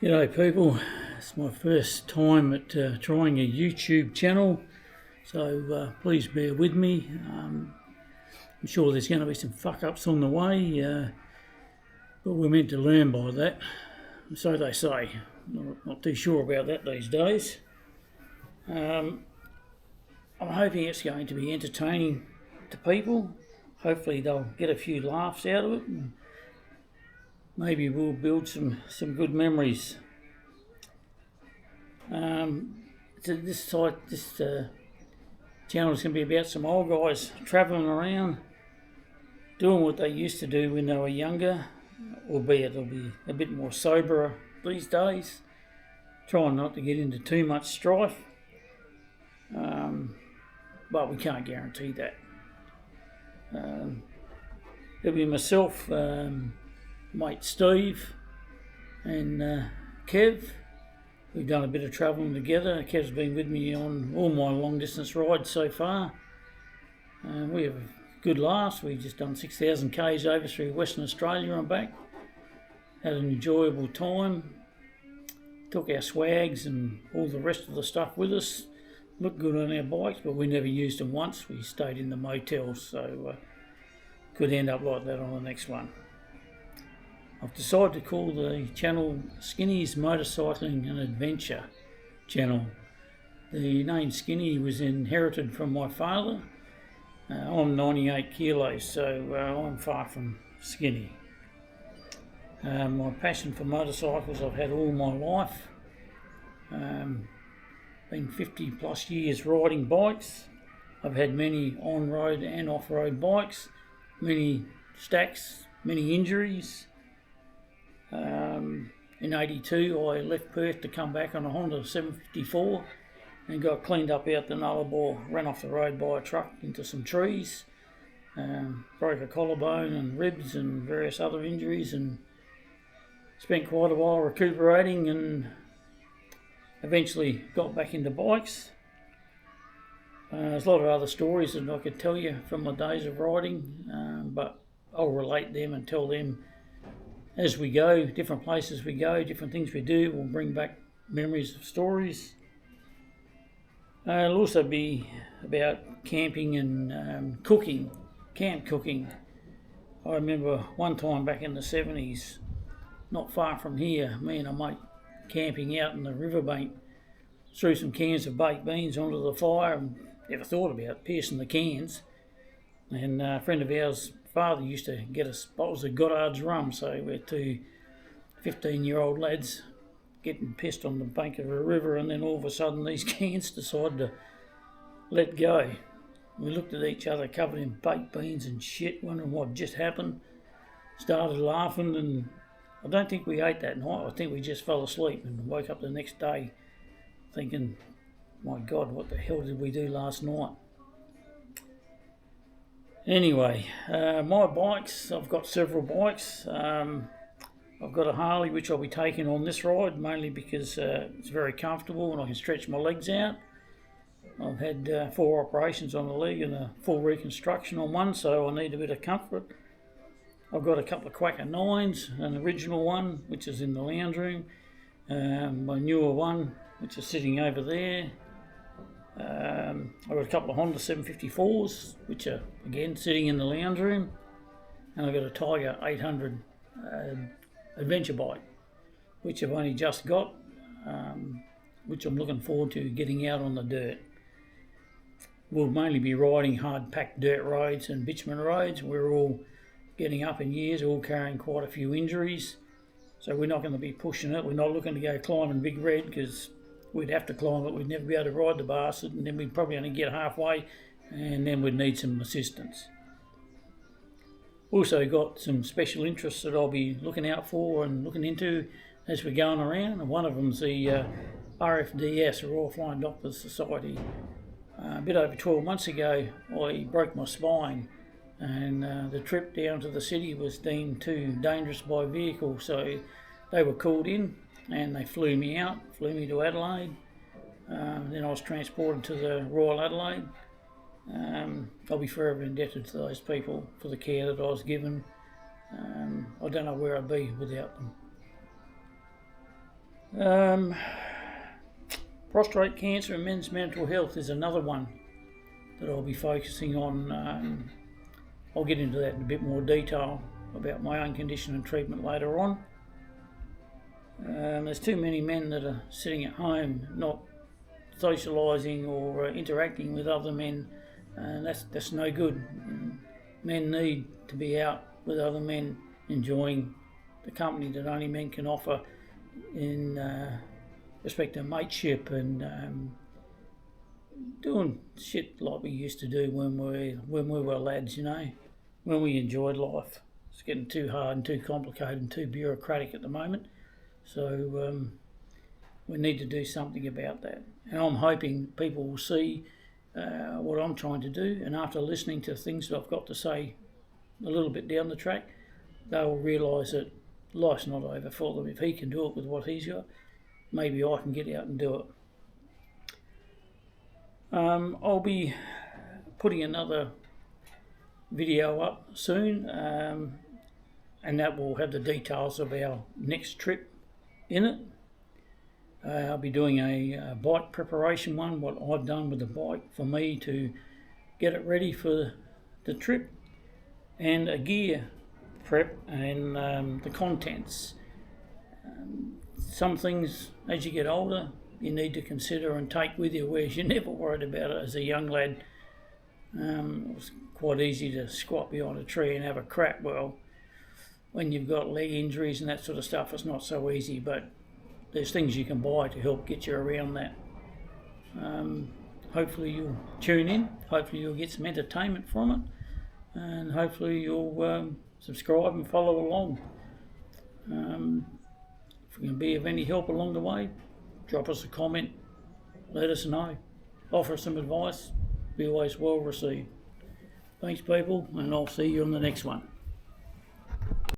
G'day people, it's my first time at trying a YouTube channel, so please bear with me. I'm sure there's going to be some fuck-ups on the way, but we're meant to learn by that, so they say. Not too sure about that these days. I'm hoping it's going to be entertaining to people. Hopefully they'll get a few laughs out of it, and maybe we'll build some good memories. This channel is going to be about some old guys travelling around, doing what they used to do when they were younger, albeit it'll be a bit more soberer these days, trying not to get into too much strife, but we can't guarantee that. It'll be myself, mate Steve and Kev. We've done a bit of travelling together. Kev's been with me on all my long distance rides so far. We have good laughs. We've just done 6,000 k's over through Western Australia and back. Had an enjoyable time. Took our swags and all the rest of the stuff with us. Looked good on our bikes, but we never used them once. We stayed in the motels, so could end up like that on the next one. I've decided to call the channel Skinny's Motorcycling and Adventure channel. The name Skinny was inherited from my father. I'm 98 kilos, so I'm far from skinny. My passion for motorcycles I've had all my life. Been 50 plus years riding bikes. I've had many on-road and off-road bikes, many stacks, many injuries. In 82 I left Perth to come back on a Honda 754 and got cleaned up out the Nullarbor, ran off the road by a truck into some trees, broke a collarbone and ribs and various other injuries, and spent quite a while recuperating and eventually got back into bikes. There's a lot of other stories that I could tell you from my days of riding, but I'll relate them and tell them as we go, different places we go, different things we do. We'll bring back memories of stories. It'll also be about camping and cooking, camp cooking. I remember one time back in the 70s, not far from here, me and a mate camping out in the riverbank, threw some cans of baked beans onto the fire and never thought about piercing the cans. And a friend of ours' father used to get us bottles of Goddard's rum, so we're two 15-year-old lads getting pissed on the bank of a river, and then all of a sudden these cans decided to let go. We looked at each other covered in baked beans and shit, wondering what just happened. Started laughing, and I don't think we ate that night. I think we just fell asleep and woke up the next day thinking, my God, what the hell did we do last night? Anyway, my bikes, I've got several bikes. I've got a Harley which I'll be taking on this ride, mainly because it's very comfortable and I can stretch my legs out. I've had 4 operations on the leg and a full reconstruction on one, so I need a bit of comfort. I've got a couple of Quacker 9s, an original one which is in the lounge room, my newer one which is sitting over there. I've got a couple of Honda 754s, which are again sitting in the lounge room, and I've got a Tiger 800 adventure bike, which I've only just got, which I'm looking forward to getting out on the dirt. We'll mainly be riding hard-packed dirt roads and bitumen roads. We're all getting up in years, all carrying quite a few injuries, so we're not going to be pushing it. We're not looking to go climbing Big Red, because we'd have to climb it, we'd never be able to ride the bastard, and then we'd probably only get halfway, and then we'd need some assistance. Also got some special interests that I'll be looking out for and looking into as we're going around, and one of them's the RFDS, Royal Flying Doctors Society. A bit over 12 months ago, I broke my spine, and the trip down to the city was deemed too dangerous by vehicle, so they were called in and they flew me to Adelaide. Then I was transported to the Royal Adelaide. I'll be forever indebted to those people for the care that I was given. I don't know where I'd be without them. Prostate cancer and men's mental health is another one that I'll be focusing on. I'll get into that in a bit more detail about my own condition and treatment later on. There's too many men that are sitting at home not socialising or interacting with other men, and that's no good. Men need to be out with other men, enjoying the company that only men can offer in respect to mateship and doing shit like we used to do when we were lads, you know, when we enjoyed life. It's getting too hard and too complicated and too bureaucratic at the moment, so we need to do something about that. And I'm hoping people will see what I'm trying to do, and after listening to things that I've got to say a little bit down the track, they'll realise that life's not over for them. If he can do it with what he's got, maybe I can get out and do it. I'll be putting another video up soon, and that will have the details of our next trip in it. I'll be doing a bike preparation one, what I've done with the bike for me to get it ready for the trip, and a gear prep and the contents. Some things as you get older you need to consider and take with you, whereas you never worried about it as a young lad. It was quite easy to squat behind a tree and have a crap. Well, when you've got leg injuries and that sort of stuff, it's not so easy, but there's things you can buy to help get you around that. Hopefully you'll tune in, hopefully you'll get some entertainment from it, and hopefully you'll subscribe and follow along. If we can be of any help along the way, drop us a comment, let us know, offer us some advice, be always well received. Thanks people, and I'll see you on the next one.